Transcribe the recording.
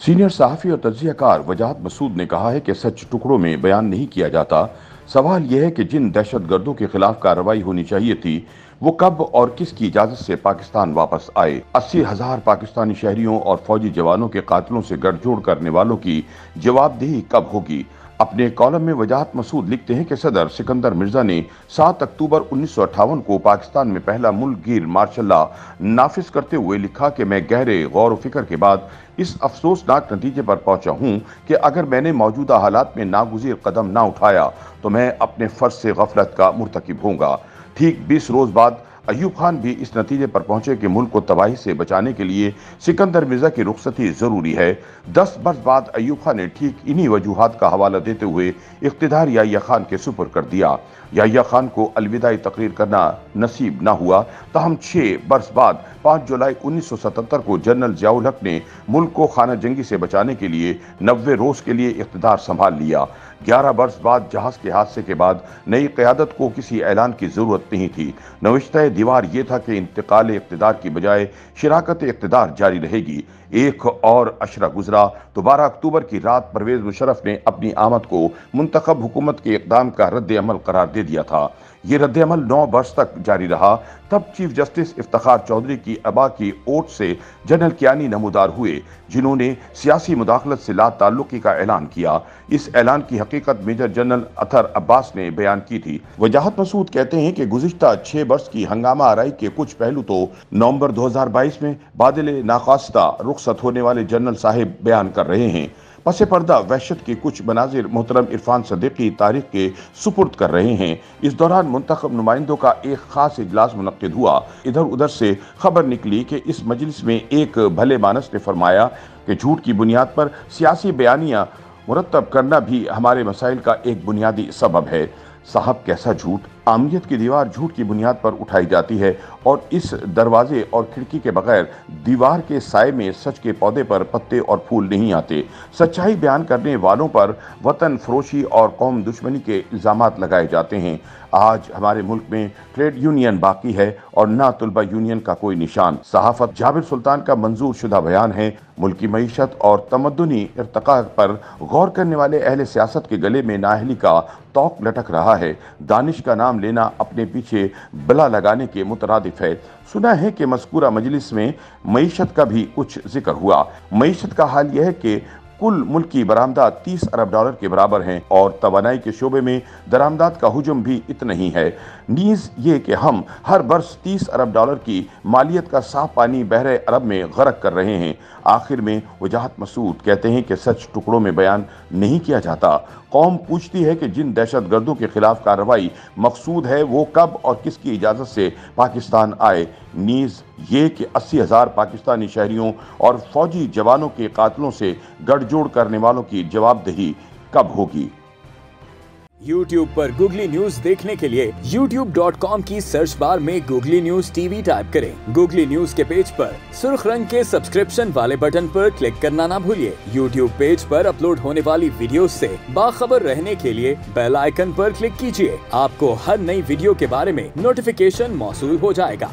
Senior सहाफ़ी और तज्ज़ियाकार वजाहत मसूद ने कहा है कि सच टुकड़ों में बयान नहीं किया जाता। सवाल यह है कि जिन दहशतगर्दों के खिलाफ कार्रवाई होनी चाहिए थी, वो कब और किसकी इजाज़त से पाकिस्तान वापस आए। 80,000 पाकिस्तानी शहरियों और फौजी जवानों के कातिलों से गठजोड़ करने वालों की जवाबदेही कब होगी। अपने कॉलम में वजाहत मसूद लिखते हैं कि सदर सिकंदर मिर्जा ने 7 अक्टूबर 1958 को पाकिस्तान में पहला मुल्कगीर मार्शल लॉ नाफिज करते हुए लिखा कि मैं गहरे गौर व फिक्र के बाद इस अफसोसनाक नतीजे पर पहुंचा हूं कि अगर मैंने मौजूदा हालात में नागुज़ीर कदम ना उठाया तो मैं अपने फर्ज से गफलत का मुर्तकिब होऊंगा। ठीक 20 रोज बाद अयूब खान भी इस नतीजे पर पहुंचे कि मुल्क को तबाही से बचाने के लिए सिकंदर मिर्जा की रुखसती जरूरी है। 10 बरस बाद अयूब खान ने ठीक इन्हीं वजूहात का हवाला देते हुए इख्तिदार याहिया खान के सुपुर कर दिया। याहिया खान को अलविदाई तकरीर करना नसीब न हुआ, तहम 6 बरस बाद 5 जुलाई 1977 को जनरल जियाउल हक ने मुल्क को खाना जंगी से बचाने के लिए 90 रोज के लिए इख्तिदार संभाल लिया। 11 बरस बाद जहाज के हादसे के बाद नई क़यादत को किसी ऐलान की जरूरत नहीं थी। नविश्ता दीवार ये था कि इंतकाल इख्तिदार की बजाय शिराकत इख्तिदार जारी रहेगी। एक और अशरा गुजरा तो 12 अक्टूबर की रात परवेज मुशर्रफ ने अपनी आमद को मुंतखब हुकूमत के इक़दाम का रद्द अमल करार दे दिया था। ये रद्द अमल 9 वर्ष तक जारी रहा। तब चीफ जस्टिस इफ्तिखार चौधरी की अबा की ओट से जनरल कियानी नमूदार हुए, जिन्होंने सियासी मुदाखलत से ला ताल्लुकी का ऐलान किया। इस ऐलान की हकीकत मेजर जनरल अतर अब्बास ने बयान की थी। वजाहत मसूद कहते हैं कि गुज़िश्ता 6 वर्ष की हंगामा आराई के कुछ पहलू तो नवंबर 2022 में बादल नाखास्ता रुखसत होने वाले जनरल साहिब बयान कर रहे हैं। पसे पर्दा वहशत के कुछ मनाजिर मोहतरम इरफान सदीकी तारीख के सुपुर्द कर रहे हैं। इस दौरान मुंतखब नुमाइंदों का एक खास इजलास मुनक्किद हुआ। इधर उधर से खबर निकली कि इस मजलिस में एक भले मानस ने फरमाया कि झूठ की बुनियाद पर सियासी बयानियां मुरतब करना भी हमारे मसाइल का एक बुनियादी सबब है। साहब, कैसा झूठ! आमियत की दीवार झूठ की बुनियाद पर उठाई जाती है और इस दरवाजे और खिड़की के बगैर दीवार के साए में सच के पौधे पर पत्ते और फूल नहीं आते। सच्चाई बयान करने वालों पर वतन फरोशी और कौम दुश्मनी के इल्ज़ामात लगाए जाते हैं। आज हमारे मुल्क में ट्रेड यूनियन बाकी है और ना तुलबा यूनियन का कोई निशान। सहाफ़त जाबिर सुल्तान का मंजूर शुदा बयान है। मुल्की मईशत और तमद्दुनी इर्तका पर गौर करने वाले अहले सियासत के गले में नाअहली का तौक लटक रहा है। दानिश का नाम लेना अपने पीछे बला लगाने के मुतरादिफ है। सुना है कि मज़कूरा मजलिस में मईशत का भी कुछ जिक्र हुआ। मईशत का हाल यह है कि कुल मुल्की बरामदात 30 अरब डॉलर के बराबर हैं और तवानाई के शोबे में दरामदात का हुजम भी इतना ही है। नीज़ ये कि हम हर बरस 30 अरब डॉलर की मालियत का साफ पानी बहरे अरब में गरक कर रहे हैं। आखिर में वजाहत मसूद कहते हैं कि सच टुकड़ों में बयान नहीं किया जाता। कौम पूछती है कि जिन दहशतगर्दों के खिलाफ कार्रवाई मकसूद है वो कब और किसकी इजाज़त से पाकिस्तान आए। नीज़ ये कि 80,000 पाकिस्तानी शहरियों और फौजी जवानों के कातिलों से गठजोड़ करने वालों की जवाबदेही कब होगी। YouTube पर गूगली न्यूज देखने के लिए youtube.com की सर्च बार में गूगली न्यूज टीवी टाइप करें। गूगली न्यूज के पेज पर सुर्ख रंग के सब्सक्रिप्शन वाले बटन पर क्लिक करना ना भूलिए। YouTube पेज पर अपलोड होने वाली वीडियोस से बाखबर रहने के लिए बेल आइकन पर क्लिक कीजिए। आपको हर नई वीडियो के बारे में नोटिफिकेशन मौसूल हो जाएगा।